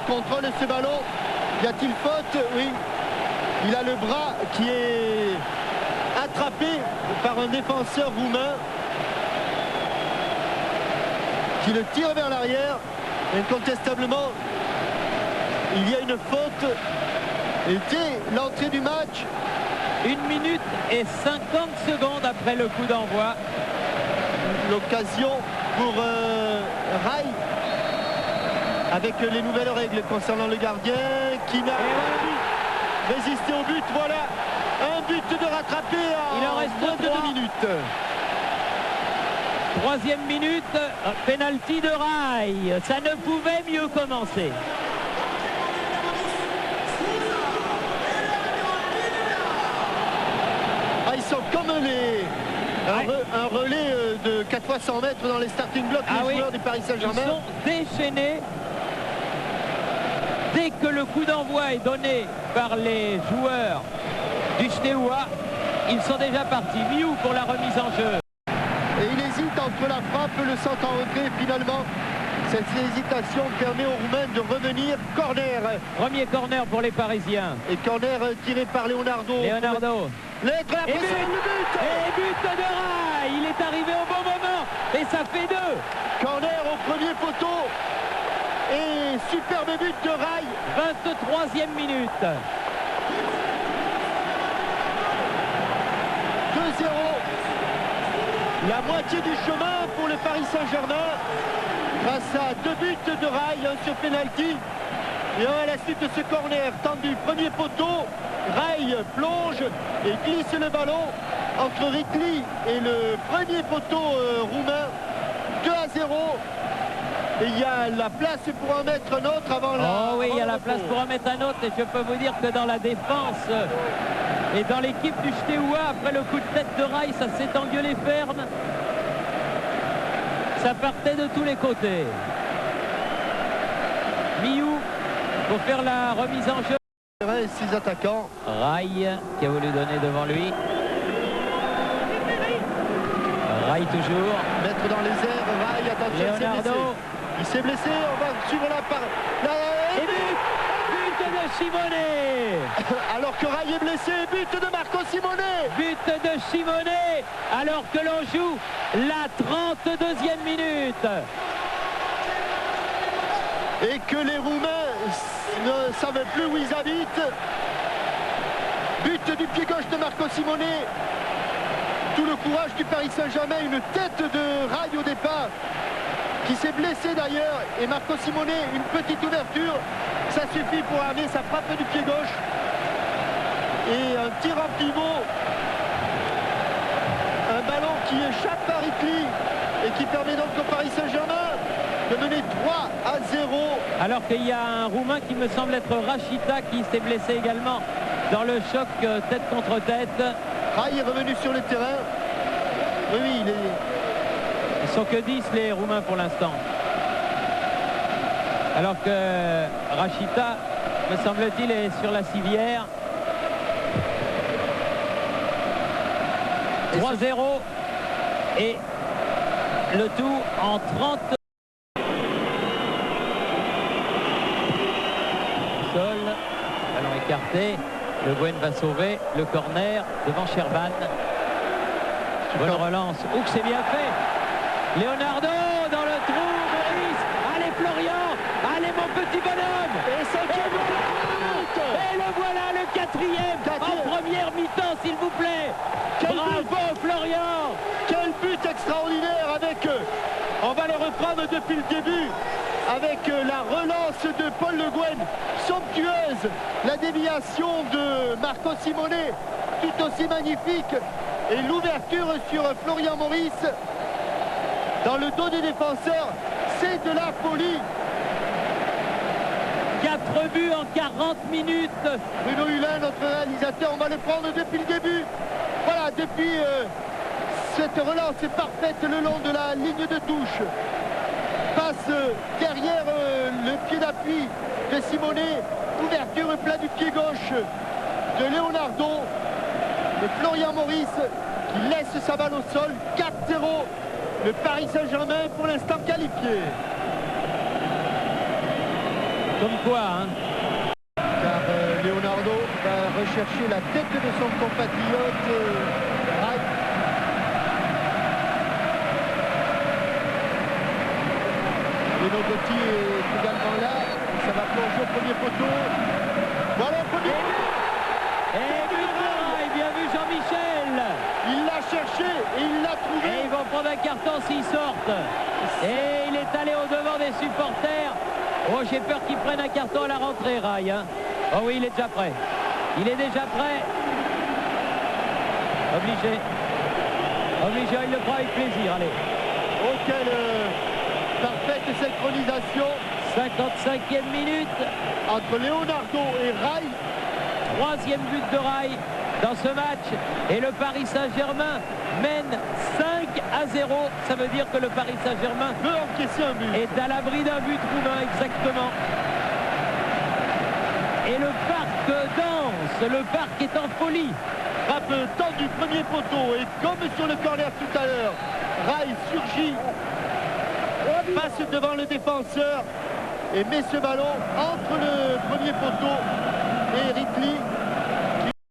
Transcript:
contrôle ce ballon. Y a-t-il faute? Oui. Il a le bras qui est attrapé par un défenseur roumain qui le tire vers l'arrière. Incontestablement, il y a une faute. Et dès l'entrée du match, 1 minute et 50 secondes après le coup d'envoi. L'occasion pour Rai, avec les nouvelles règles concernant le gardien qui n'a pas résisté au but. Voilà, un but de rattrapé Il en reste moins de 2 minutes. 3e minute, penalty de Rai. Ça ne pouvait mieux commencer. Ah, ils sont comme un relais de 4 fois 100 mètres dans les starting blocks, les joueurs du Paris Saint-Germain. Ils sont déchaînés. Dès que le coup d'envoi est donné par les joueurs du Steaua, ils sont déjà partis. Miou pour la remise en jeu. Et il hésite entre la frappe, le centre en retrait. Finalement, cette hésitation permet aux Roumains de revenir. Corner. Premier corner pour les Parisiens. Et corner tiré par Leonardo. Et but de Rai. Il est arrivé au bon moment. Et ça fait 2. Corner au premier poteau. Et superbe but de Rai. 23e minute. 2-0. La moitié du chemin pour le Paris Saint-Germain. Grâce à 2 buts de Rai, un sur penalty. Et à la suite de ce corner tendu, premier poteau. Rai plonge et glisse le ballon entre Rikli et le premier poteau roumain. 2-0. Et il y a la place pour en mettre un autre avant la... Oh oui, il y a la place pour en mettre un autre. Et je peux vous dire que dans la défense et dans l'équipe du Steaua, après le coup de tête de Rai, ça s'est engueulé ferme. Ça partait de tous les côtés. Miou pour faire la remise en jeu. 6 attaquants. Rai qui a voulu donner devant lui. Rai toujours. Mettre dans les airs, Rai, attention, Leonardo. Il s'est blessé, on va suivre la part. Et but de Simone. Alors que Rai est blessé, but de Marco Simone. But de Simone alors que l'on joue la 32e minute. Et que les Roumains ne savent plus où ils habitent. But du pied gauche de Marco Simone. Tout le courage du Paris Saint-Germain, une tête de Rai au départ, qui s'est blessé d'ailleurs, et Marco Simone, une petite ouverture, ça suffit pour amener sa frappe du pied gauche. Et un tir en pivot, un ballon qui échappe à Rikli et qui permet donc au Paris Saint-Germain de mener 3-0. Alors qu'il y a un Roumain qui me semble être Rachita qui s'est blessé également dans le choc tête contre tête. Rai est revenu sur le terrain. Oui, Ils sont que 10 les Roumains pour l'instant. Alors que Rachita, me semble-t-il, est sur la civière. 3-0 et le tout en 30. Sol, ballon écarté. Le Gwen va sauver le corner devant Sherban. Bonne relance. Ouh, c'est bien fait. Leonardo dans le trou. Maurice. Allez Florian. Allez mon petit bonhomme. Et le voilà, le 4e en première mi-temps, s'il vous plaît. Bravo Florian. Quel but extraordinaire avec... on va les reprendre depuis le début. Avec la relance de Paul Le Guen, somptueuse, la déviation de Marco Simone, tout aussi magnifique, et l'ouverture sur Florian Maurice, dans le dos des défenseurs, c'est de la folie. 4 buts en 40 minutes. Bruno Hulin, notre réalisateur, on va le prendre depuis le début. Voilà, depuis cette relance parfaite le long de la ligne de touche. Passe derrière le pied d'appui de Simone, ouverture plat du pied gauche de Leonardo, de Florian Maurice qui laisse sa balle au sol. 4-0, le Paris Saint-Germain pour l'instant qualifié. Comme quoi, hein. Car Leonardo va rechercher la tête de son compatriote Wright. Et Nogoti est également là. Ça va plonger au premier poteau. Voilà le premier. Et but de Wright, bien vu Jean-Michel. Il l'a cherché et il l'a trouvé. Et ils vont prendre un carton s'ils sortent. Et il est allé au-devant des supporters. Oh, j'ai peur qu'ils prennent un carton à la rentrée, Rai. Hein. Oh oui, il est déjà prêt. Il est déjà prêt. Obligé. Obligé, il le prend avec plaisir, allez. Oh, quelle parfaite synchronisation 55e minute. entre Leonardo et Rai. Troisième but de Rai dans ce match. Et le Paris Saint-Germain mène 5-0. Ça veut dire que le Paris Saint-Germain Peut encaisser un but. est à l'abri d'un but roumain, exactement. Et le parc danse, le parc est en folie. Frappe tendu, premier poteau. Et comme sur le corner tout à l'heure, Rai surgit, passe devant le défenseur et met ce ballon entre le premier poteau et Ridley.